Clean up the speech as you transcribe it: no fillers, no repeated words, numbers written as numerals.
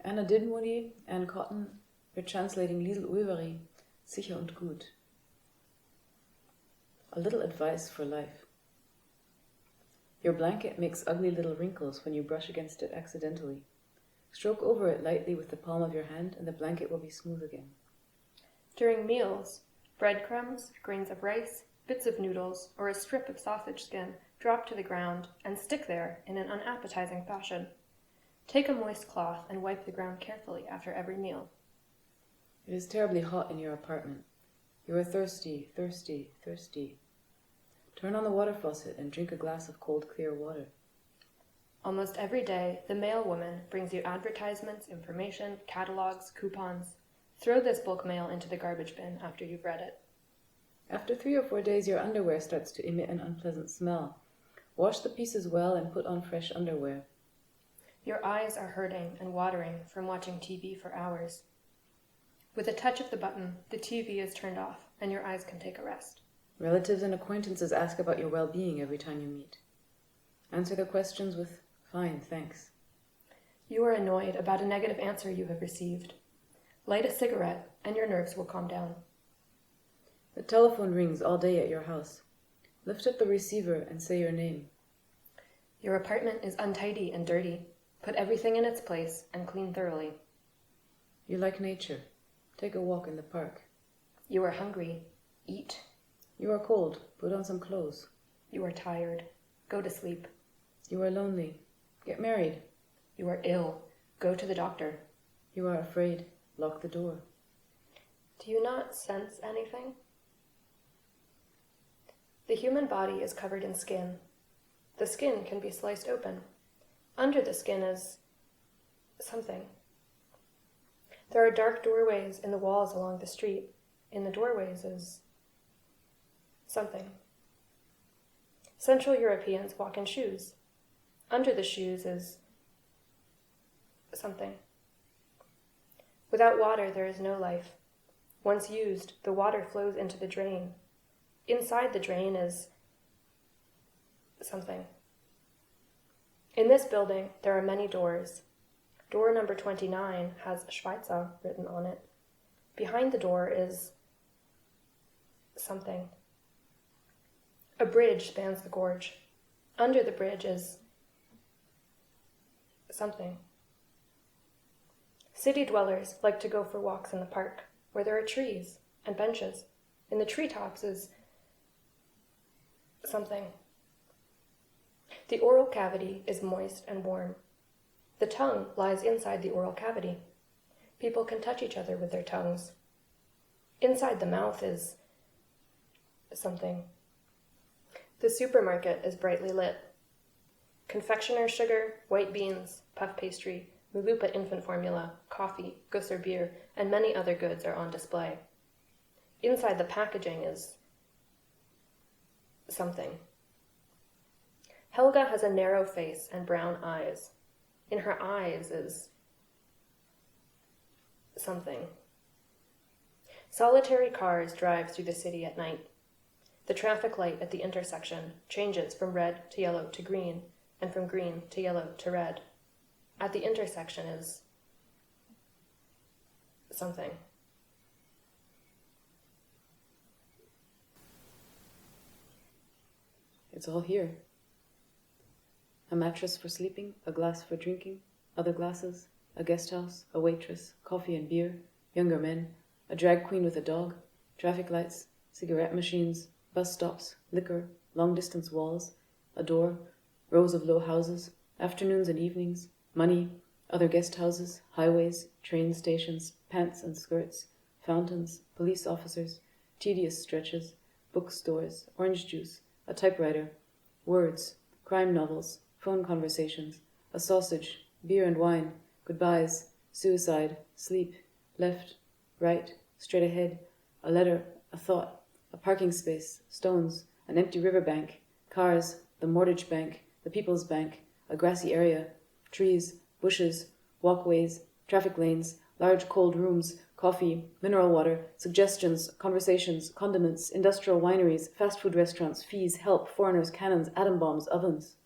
Anna Dinwoodie and Cotten were translating Liesl Ujvary, Sicher und Gut. A little advice for life. Your blanket makes ugly little wrinkles when you brush against it accidentally. Stroke over it lightly with the palm of your hand and the blanket will be smooth again. During meals, breadcrumbs, grains of rice, bits of noodles, or a strip of sausage skin drop to the ground and stick there in an unappetizing fashion. Take a moist cloth and wipe the ground carefully after every meal. It is terribly hot in your apartment. You are thirsty, thirsty, thirsty. Turn on the water faucet and drink a glass of cold, clear water. Almost every day, the mail woman brings you advertisements, information, catalogs, coupons. Throw this bulk mail into the garbage bin after you've read it. After 3 or 4 days, your underwear starts to emit an unpleasant smell. Wash the pieces well and put on fresh underwear. Your eyes are hurting and watering from watching TV for hours. With a touch of the button, the TV is turned off and your eyes can take a rest. Relatives and acquaintances ask about your well-being every time you meet. Answer their questions with, "Fine, thanks." You are annoyed about a negative answer you have received. Light a cigarette and your nerves will calm down. The telephone rings all day at your house. Lift up the receiver and say your name. Your apartment is untidy and dirty. Put everything in its place and clean thoroughly. You like nature. Take a walk in the park. You are hungry. Eat. You are cold. Put on some clothes. You are tired. Go to sleep. You are lonely. Get married. You are ill. Go to the doctor. You are afraid. Lock the door. Do you not sense anything? The human body is covered in skin. The skin can be sliced open. Under the skin is something. There are dark doorways in the walls along the street. In the doorways is something. Central Europeans walk in shoes. Under the shoes is something. Without water, there is no life. Once used, the water flows into the drain. Inside the drain is something. In this building, there are many doors. Door number 29 has Schweizer written on it. Behind the door is something. A bridge spans the gorge. Under the bridge is something. City dwellers like to go for walks in the park, where there are trees and benches. In the treetops is something. The oral cavity is moist and warm. The tongue lies inside the oral cavity. People can touch each other with their tongues. Inside the mouth is something. The supermarket is brightly lit. Confectioner's sugar, white beans, puff pastry, Mulupa infant formula, coffee, Gusser beer, and many other goods are on display. Inside the packaging is something. Helga has a narrow face and brown eyes. In her eyes is something. Solitary cars drive through the city at night. The traffic light at the intersection changes from red to yellow to green, and from green to yellow to red. At the intersection is something. It's all here. A mattress for sleeping, a glass for drinking, other glasses, a guest house, a waitress, coffee and beer, younger men, a drag queen with a dog, traffic lights, cigarette machines, bus stops, liquor, long-distance walls, a door, rows of low houses, afternoons and evenings, money, other guest houses, highways, train stations, pants and skirts, fountains, police officers, tedious stretches, bookstores, orange juice, a typewriter, words, crime novels, phone conversations, a sausage, beer and wine, goodbyes, suicide, sleep, left, right, straight ahead, a letter, a thought, a parking space, stones, an empty riverbank, cars, the mortgage bank, the people's bank, a grassy area, trees, bushes, walkways, traffic lanes, large cold rooms, coffee, mineral water, suggestions, conversations, condiments, industrial wineries, fast food restaurants, fees, help, foreigners, cannons, atom bombs, ovens.